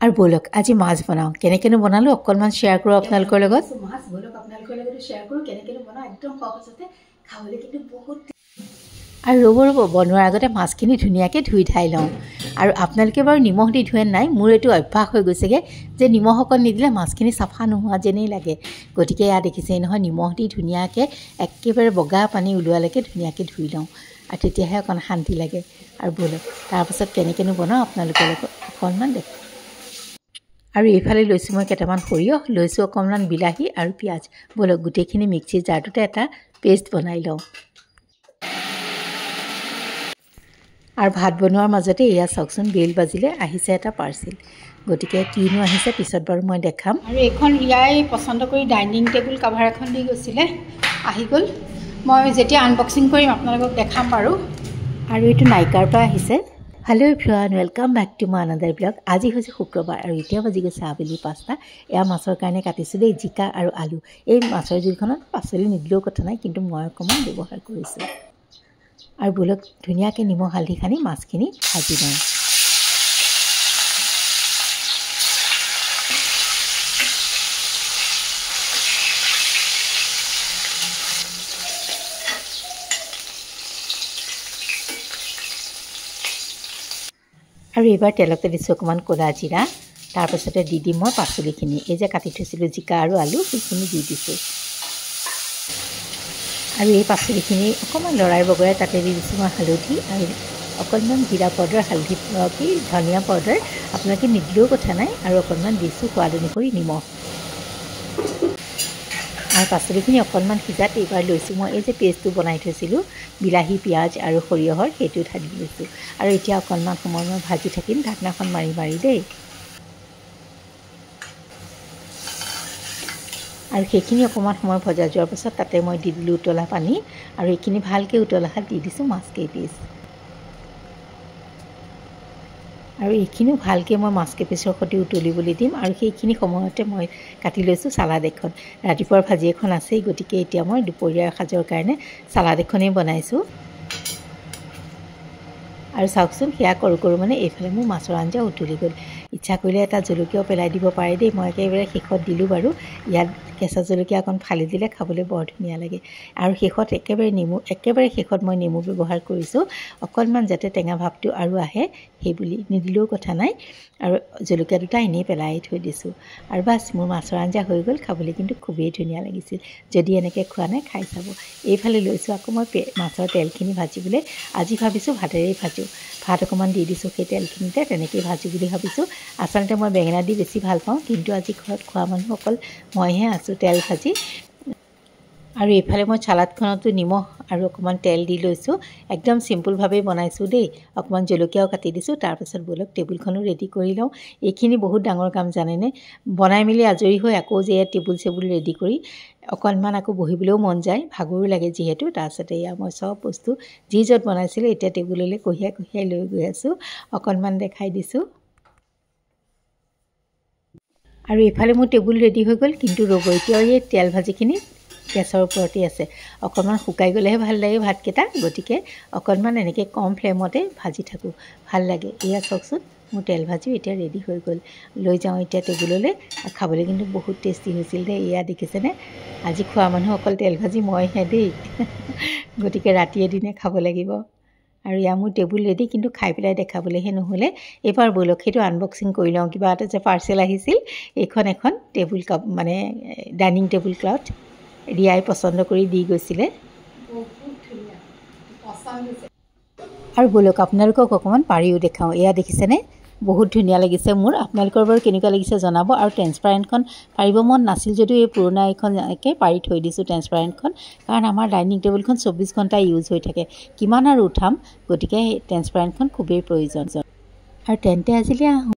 আৰু বলক আজি মাছ বনাওঁ কেনেকেনো বনালোঁ অকণমান শ্বেয়াৰ কৰোঁ আপোনালোকৰ লগত মাছ বলক আপোনালোকৰ লগত শ্বেয়াৰ কৰোঁ কেনেকেনো বনাওঁ একদম সহজতে খাবলৈ কিন্তু বহুত আৰু ৰ'ব বনোৱাৰ আগতে মাছখিনি ধুনীয়াকৈ ধুই ধাই লওঁ আৰু আপোনালোকে বাৰু নিমখ দি ধুৱে নাই মোৰ এইটো অভ্যাস হৈ গৈছেগৈ যে নিমখ অকণ নিদিলে মাছখিনি চাফা নোহোৱা যেনেই লাগে গতিকে এয়া দেখিছেই নহয় নিমখ দি ধুনীয়াকৈ একেবাৰে বগা পানী ওলোৱালৈকে ধুনীয়াকৈ ধুই লওঁ আৰু তেতিয়াহে অকণ শান্তি লাগে আৰু বলক তাৰপাছত কেনেকেনো বনাওঁ আপোনালোকৰ লগত অকণমান দেখোঁ আৰু এইফালে লৈছোঁ মই কেইটামান সৰিয়হ লৈছোঁ অকণমান বিলাহী আৰু পিঁয়াজ বলক গোটেইখিনি মিক্সিৰ জাৰটোতে এটা পেষ্ট বনাই লওঁ আৰু ভাত বনোৱাৰ মাজতে এয়া চাওকচোন বেল বাজিলে আহিছে এটা পাৰ্চেল গতিকে কিনো আহিছে পিছত বাৰু মই দেখাম আৰু এইখন ৰিয়াই পচন্দ কৰি ডাইনিং টেবুল কাভাৰ এখন দি গৈছিলে আহি গ'ল মই যেতিয়া আনবক্সিং কৰিম আপোনালোকক দেখাম বাৰু আৰু এইটো নাইকাৰ পৰা আহিছে hello' everyone welcome back to my another blog আজি হৈছে শুক্ৰবাৰ আৰু এতিয়া বাজি গৈছে আবেলি 5টা এয়া মাছৰ কাৰণে কাটিছোঁ দেই জিকা আৰু আলু এই মাছৰ জোলখনত পাচলি নিদিলেও কথা নাই কিন্তু মই অকণমান ব্যৱহাৰ কৰিছোঁ আৰু বলক ধুনীয়াকৈ নিমখ হালধি সানি মাছখিনি ভাজি লওঁ আৰু এইবাৰ তেলতে দিছোঁ অকণমান ক'লা জিৰা তাৰপাছতে দি দিম মই পাচলিখিনি এই যে কাটি থৈছিলোঁ জিকা আৰু আলু সেইখিনি দি দিছোঁ আৰু এই পাচলিখিনি অকণমান লৰাই বগৰাই তাতে দি দিছোঁ মই হালধি আৰু অকণমান জিৰা পাউডাৰ হালধি কি ধনিয়া পাউডাৰ আপোনালোকে নিদিলেও কথা নাই আৰু অকণমান দিছোঁ সোৱাদ অনুসৰি নিমখ আৰু পাচলিখিনি অকণমান সিজাত এইবাৰ লৈছোঁ মই এই যে পেষ্টটো বনাই থৈছিলোঁ বিলাহী পিঁয়াজ আৰু সৰিয়হৰ সেইটো ঢালি লৈছোঁ আৰু এতিয়া অকণমান সময় মই ভাজি থাকিম ঢাকনাখন মাৰি মাৰি দেই আৰু সেইখিনি অকণমান সময় ভজা যোৱাৰ পাছত তাতে মই দি দিলোঁ উতলা পানী আৰু এইখিনি ভালকৈ উতলা হাত দি দিছোঁ মাছকেইপিচ আৰু এইখিনিও ভালকৈ মই মাছকেইপিচৰ সৈতে উতলিবলৈ দিম আৰু সেইখিনি সময়তে মই কাটি লৈছোঁ চালাড এখন ৰাতিপুৱাৰ ভাজি এখন আছেই গতিকে এতিয়া মই দুপৰীয়াৰ সাজৰ কাৰণে চালাড এখনেই বনাইছোঁ আৰু চাওকচোন সেয়া কৰোঁ মানে এইফালে মোৰ মাছৰ আঞ্জা উতলি গ'ল ইচ্ছা কৰিলে এটা জলকীয়াও পেলাই দিব পাৰে দেই মই একেবাৰে শেষত দিলোঁ বাৰু ইয়াত কেঁচা জলকীয়া অকণ ফালি দিলে খাবলৈ বৰ ধুনীয়া লাগে আৰু শেষত একেবাৰে শেষত মই নেমু ব্যৱহাৰ কৰিছোঁ অকণমান যাতে টেঙা ভাৱটো আৰু আহে সেই বুলি নিদিলেও কথা নাই আৰু জলকীয়া দুটা এনেই পেলাই থৈ দিছোঁ আৰু বাছ মোৰ মাছৰ আঞ্জা হৈ গ'ল খাবলৈ কিন্তু খুবেই ধুনীয়া লাগিছিল যদি এনেকৈ খোৱা নাই খাই চাব এইফালে লৈছোঁ আকৌ মই মাছৰ তেলখিনি ভাজিবলৈ আজি ভাবিছোঁ ভাতেৰেই ভাজোঁ ভাত অকণমান দি দিছোঁ সেই তেলখিনিতে তেনেকৈয়ে ভাজোঁ বুলি ভাবিছোঁ আচলতে মই বেঙেনা দি বেছি ভাল পাওঁ কিন্তু আজি ঘৰত খোৱা মানুহ অকল মইহে আছোঁ তেল ভাজি আৰু এইফালে মই চালাডখনতো নিমখ আৰু অকণমান তেল দি লৈছোঁ একদম চিম্পুলভাৱেই বনাইছোঁ দেই অকণমান জলকীয়াও কাটি দিছোঁ তাৰপাছত বলক টেবুলখনো ৰেডি কৰি লওঁ এইখিনি বহুত ডাঙৰ কাম জানেনে বনাই মেলি আজৰি হৈ আকৌ যে টেবুল চেবুল ৰেডি কৰি অকণমান আকৌ বহিবলৈও মন যায় ভাগৰো লাগে যিহেতু তাৰপিছতে এয়া মই চব বস্তু যি য'ত বনাইছিলোঁ এতিয়া টেবুললৈ কঢ়িয়াই লৈ গৈ আছোঁ অকণমান দেখাই দিছোঁ আৰু এইফালে মোৰ টেবুল ৰেডি হৈ গ'ল কিন্তু ৰ'ব এতিয়াও এই তেল ভাজিখিনি গেছৰ ওপৰতেই আছে অকণমান শুকাই গ'লেহে ভাল লাগে ভাতকেইটা গতিকে অকণমান এনেকৈ কম ফ্লেমতে ভাজি থাকোঁ ভাল লাগে এয়া চাওকচোন মোৰ তেল ভাজিও এতিয়া ৰেডি হৈ গ'ল লৈ যাওঁ এতিয়া টেবুললৈ খাবলৈ কিন্তু বহুত টেষ্টি হৈছিল দেই এয়া দেখিছেনে আজি খোৱা মানুহ অকল তেল ভাজি মইহে দেই গতিকে ৰাতি এদিনে খাব লাগিব আৰু এয়া মোৰ টেবুল ৰেডি কিন্তু খাই পেলাই দেখাবলৈহে নহ'লে এইবাৰ বলক সেইটো আনবক্সিং কৰি লওঁ কিবা এটা যে পাৰ্চেল আহিছিল এইখন এখন টেবুল কাপ মানে ডাইনিং টেবুল ক্লথ ৰিয়াই পচন্দ কৰি দি গৈছিলে আৰু বলক আপোনালোকক অকণমান পাৰিও দেখাওঁ এয়া দেখিছেনে বহুত ধুনীয়া লাগিছে মোৰ আপোনালোকৰ বাৰু কেনেকুৱা লাগিছে জনাব আৰু ট্ৰেন্সপাৰেণ্টখন পাৰিব মন নাছিল যদিও এই পুৰণা এইখন একে পাৰি থৈ দিছোঁ ট্ৰেন্সপাৰেণ্টখন কাৰণ আমাৰ ডাইনিং টেবুলখন 24 ঘণ্টা ইউজ হৈ থাকে কিমান আৰু উঠাম গতিকে ট্ৰেন্সপাৰেণ্টখন খুবেই প্ৰয়োজন আৰু তেন্তে আজিলৈ আহোঁ